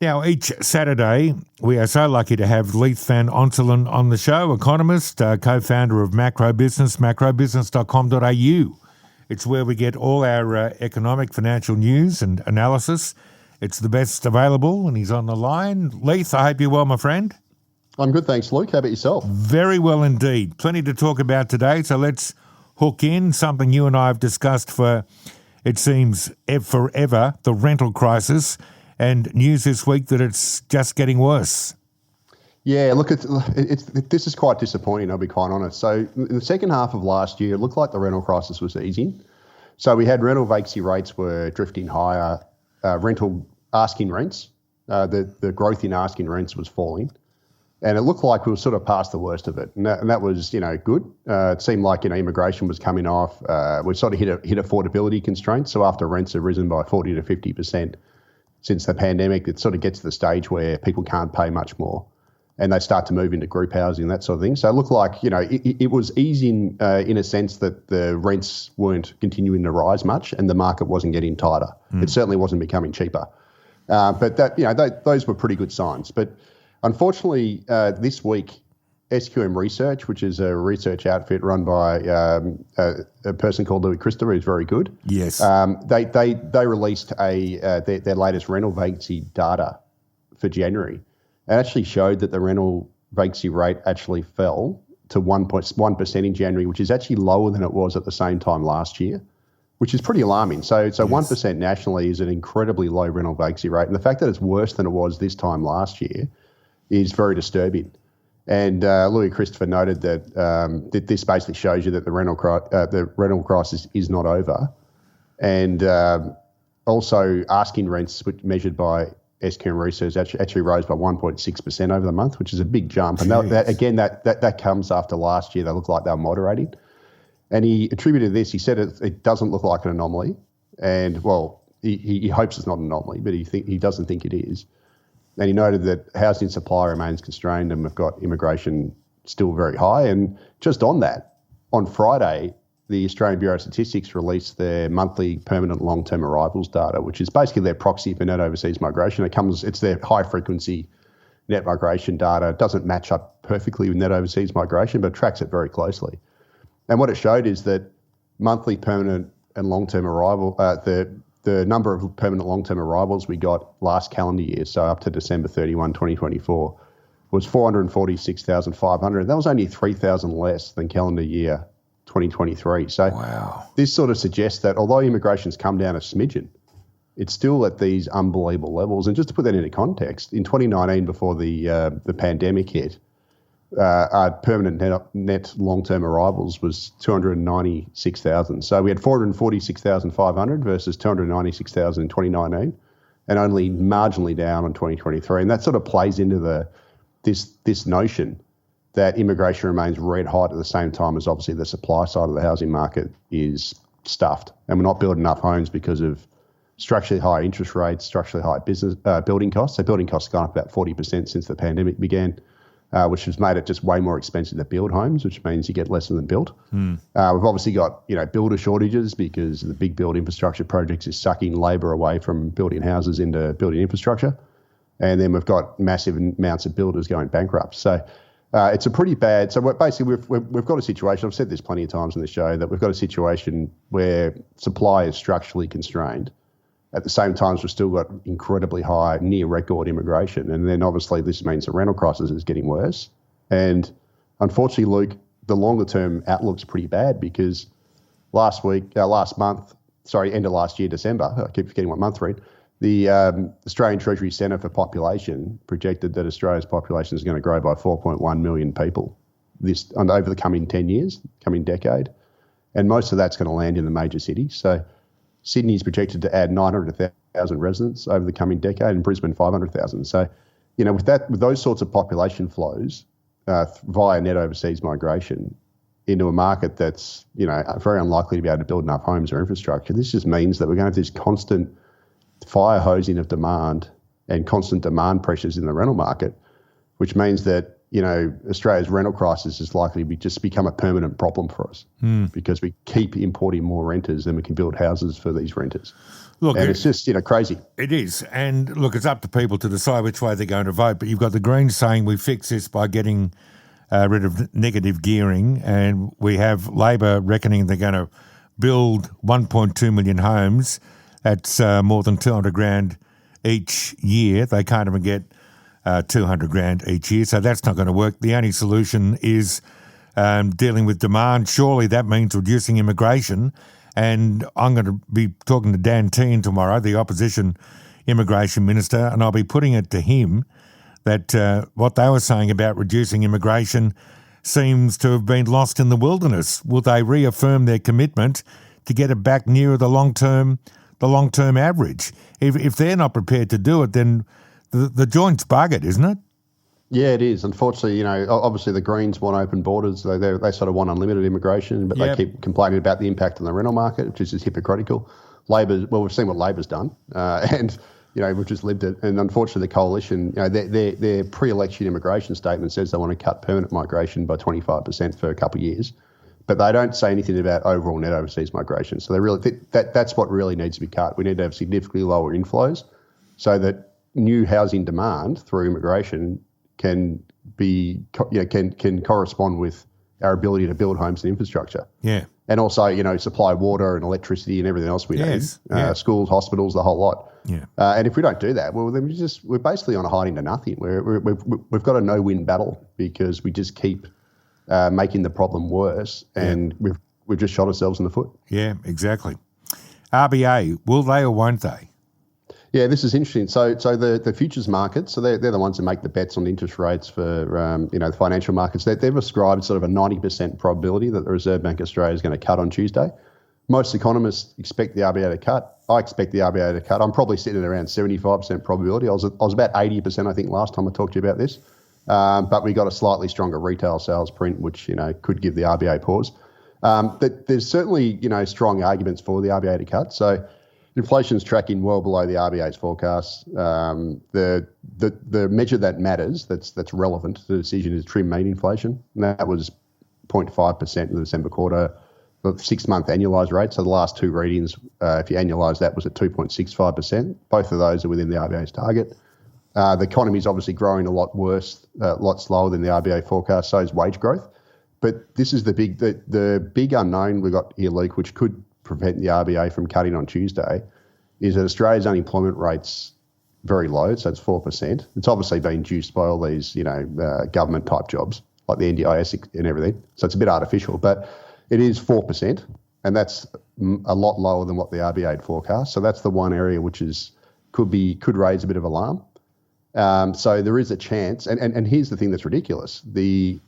Now, each Saturday, we are so lucky to have Leith Van Onselen on the show, economist, co-founder of Macro Business, macrobusiness.com.au. It's where we get all our economic, financial news and analysis. It's the best available, and he's on the line. Leith, I hope you're well, my friend. I'm good, thanks, Luke. How about yourself? Very well indeed. Plenty to talk about today, so let's hook in. Something you and I have discussed for, it seems, forever, the rental crisis. And news this week that it's just getting worse. Yeah, look, this is quite disappointing, I'll be quite honest. So in the second half of last year, it looked like the rental crisis was easing. So we had rental vacancy rates were drifting higher, rental asking rents, the growth in asking rents was falling. And it looked like we were sort of past the worst of it. And that was, good. It seemed like, immigration was coming off. We sort of hit affordability constraints. So after rents have risen by 40 to 50%, since the pandemic, it sort of gets to the stage where people can't pay much more and they start to move into group housing, that sort of thing. So it looked like, it was easing in a sense that the rents weren't continuing to rise much and the market wasn't getting tighter. It certainly wasn't becoming cheaper. But that, those were pretty good signs. But unfortunately, this week, SQM Research, which is a research outfit run by a person called Louis Christopher, who's very good. Yes. They released their latest rental vacancy data for January, and actually showed that the rental vacancy rate actually fell to 1% in January, which is actually lower than it was at the same time last year, which is pretty alarming. So yes. 1% nationally is an incredibly low rental vacancy rate, and the fact that it's worse than it was this time last year is very disturbing. And Louis Christopher noted that this basically shows you that the rental crisis is not over. And also asking rents, which measured by SQM Research, actually rose by 1.6% over the month, which is a big jump. And that comes after last year. They looked like they were moderating. And he attributed this, he said it doesn't look like an anomaly. And, well, he hopes it's not an anomaly, but he doesn't think it is. And he noted that housing supply remains constrained and we've got immigration still very high. And just on that, on Friday, the Australian Bureau of Statistics released their monthly permanent long-term arrivals data, which is basically their proxy for net overseas migration. It's their high-frequency net migration data. It doesn't match up perfectly with net overseas migration, but tracks it very closely. And what it showed is that monthly permanent and long-term arrival, the number of permanent long-term arrivals we got last calendar year, so up to December 31, 2024, was 446,500. That was only 3,000 less than calendar year 2023. So wow. This sort of suggests that although immigration's come down a smidgen, it's still at these unbelievable levels. And just to put that into context, in 2019, before the pandemic hit, our permanent net long-term arrivals was 296,000. So we had 446,500 versus 296,000 in 2019, and only marginally down on 2023. And that sort of plays into this notion that immigration remains red hot at the same time as obviously the supply side of the housing market is stuffed, and we're not building enough homes because of structurally high interest rates, structurally high business building costs. So building costs have gone up about 40% since the pandemic began. Which has made it just way more expensive to build homes, which means you get less of them built. We've obviously got builder shortages because the big build infrastructure projects is sucking labour away from building houses into building infrastructure, and then we've got massive amounts of builders going bankrupt. So it's a pretty bad. So basically we've got a situation. I've said this plenty of times on the show that we've got a situation where supply is structurally constrained. At the same time, we've still got incredibly high, near-record immigration. And then obviously this means the rental crisis is getting worse. And unfortunately, Luke, the longer-term outlook's pretty bad because end of last year, December, I keep forgetting what month we're in, the Australian Treasury Centre for Population projected that Australia's population is going to grow by 4.1 million people over the coming 10 years, coming decade. And most of that's going to land in the major cities. So Sydney is projected to add 900,000 residents over the coming decade, and Brisbane 500,000. So, with those sorts of population flows via net overseas migration into a market that's very unlikely to be able to build enough homes or infrastructure, this just means that we're going to have this constant fire hosing of demand and constant demand pressures in the rental market, which means that Australia's rental crisis is likely to just become a permanent problem for us because we keep importing more renters than we can build houses for these renters. Look, and it's just, crazy. It is. And look, it's up to people to decide which way they're going to vote. But you've got the Greens saying we fix this by getting rid of negative gearing, and we have Labor reckoning they're going to build 1.2 million homes. That's more than 200 grand each year. They can't even get 200 grand each year, so that's not going to work. The only solution is dealing with demand. Surely that means reducing immigration. And I'm going to be talking to Dan Tehan tomorrow, the opposition immigration minister, and I'll be putting it to him that what they were saying about reducing immigration seems to have been lost in the wilderness. Will they reaffirm their commitment to get it back nearer the long-term average? If they're not prepared to do it, then the joint's buggered, isn't it? Yeah, it is. Unfortunately, obviously the Greens want open borders. They sort of want unlimited immigration, but they keep complaining about the impact on the rental market, which is just hypocritical. We've seen what Labor's done, and we've just lived it. And unfortunately, the coalition, their pre-election immigration statement says they want to cut permanent migration by 25% for a couple of years, but they don't say anything about overall net overseas migration. So they really that's what really needs to be cut. We need to have significantly lower inflows, so that new housing demand through immigration can correspond with our ability to build homes and infrastructure. Yeah. And also, supply water and electricity and everything else we need. Schools, hospitals, the whole lot. Yeah. And if we don't do that, well, then we're basically on a hiding to nothing. We've got a no-win battle because we just keep making the problem worse, and we've just shot ourselves in the foot. Yeah, exactly. RBA, will they or won't they? Yeah, this is interesting. So the futures markets, so they're the ones that make the bets on interest rates for the financial markets. They've ascribed sort of a 90% probability that the Reserve Bank of Australia is going to cut on Tuesday. Most economists expect the RBA to cut. I expect the RBA to cut. I'm probably sitting at around 75% probability. I was about 80%, I think, last time I talked to you about this. But we got a slightly stronger retail sales print, which could give the RBA pause. But there's certainly strong arguments for the RBA to cut. So inflation's tracking well below the RBA's forecast. The measure that matters, that's relevant to the decision, is trim mean inflation. And that was 0.5% in the December quarter. The 6-month annualised rate, so the last two readings, if you annualise that, was at 2.65%. Both of those are within the RBA's target. The economy's obviously growing a lot worse, a lot slower than the RBA forecast, so is wage growth. But this is the big unknown we've got here, Luke, which could prevent the RBA from cutting on Tuesday, is that Australia's unemployment rate's very low, so it's 4%. It's obviously been induced by all these, government type jobs like the NDIS and everything. So it's a bit artificial, but it is 4%, and that's a lot lower than what the RBA had forecast. So that's the one area which could raise a bit of alarm. So there is a chance, and here's the thing that's ridiculous: the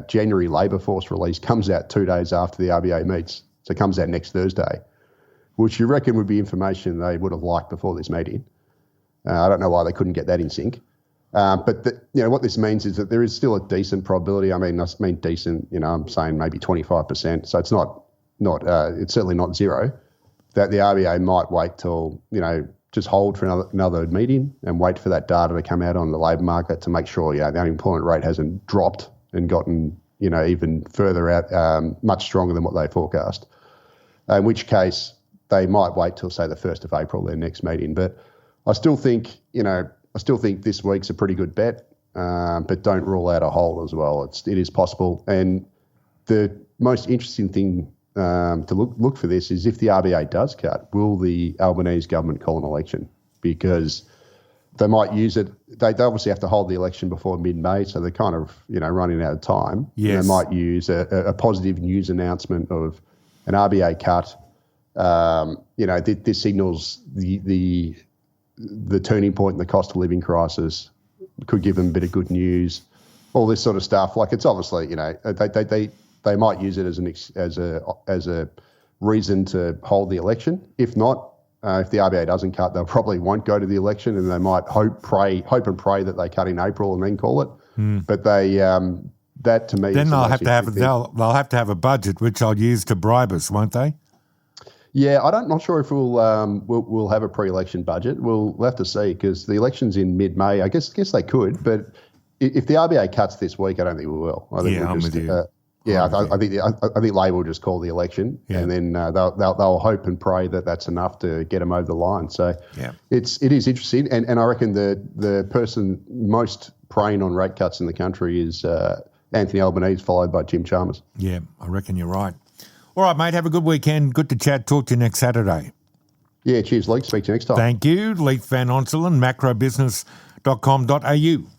January labour force release comes out 2 days after the RBA meets. So it comes out next Thursday, which you reckon would be information they would have liked before this meeting. I don't know why they couldn't get that in sync. But what this means is that there is still a decent probability. I mean decent. I'm saying maybe 25%. So it's it's certainly not zero. That the RBA might wait till just hold for another meeting and wait for that data to come out on the labour market to make sure the unemployment rate hasn't dropped and gotten even further out, much stronger than what they forecast. In which case, they might wait till, say, the 1st of April, their next meeting. But I still think this week's a pretty good bet, but don't rule out a hold as well. It is possible. And the most interesting thing to look for this is if the RBA does cut, will the Albanese government call an election? Because they might use it. They obviously have to hold the election before mid-May, so they're kind of running out of time. Yes. They might use a positive news announcement of an RBA cut. This signals the turning point in the cost of living crisis. Could give them a bit of good news. All this sort of stuff. Like, it's obviously they might use it as a reason to hold the election. If not, if the RBA doesn't cut, they probably won't go to the election, and they might hope and pray that they cut in April and then call it. But they that to me, then they'll have to have a budget which they'll use to bribe us, won't they? Yeah, not sure if we'll have a pre-election budget. We'll have to see, because the election's in mid-May. I guess they could, but if the RBA cuts this week, I don't think we will. I think I'm with you. I think Labor will just call the election, and then they'll hope and pray that that's enough to get them over the line. So it is interesting, and I reckon the person most preying on rate cuts in the country is Anthony Albanese, followed by Jim Chalmers. Yeah, I reckon you're right. All right, mate. Have a good weekend. Good to chat. Talk to you next Saturday. Yeah, cheers, Leith. Speak to you next time. Thank you. Leith Van Onselen, macrobusiness.com.au.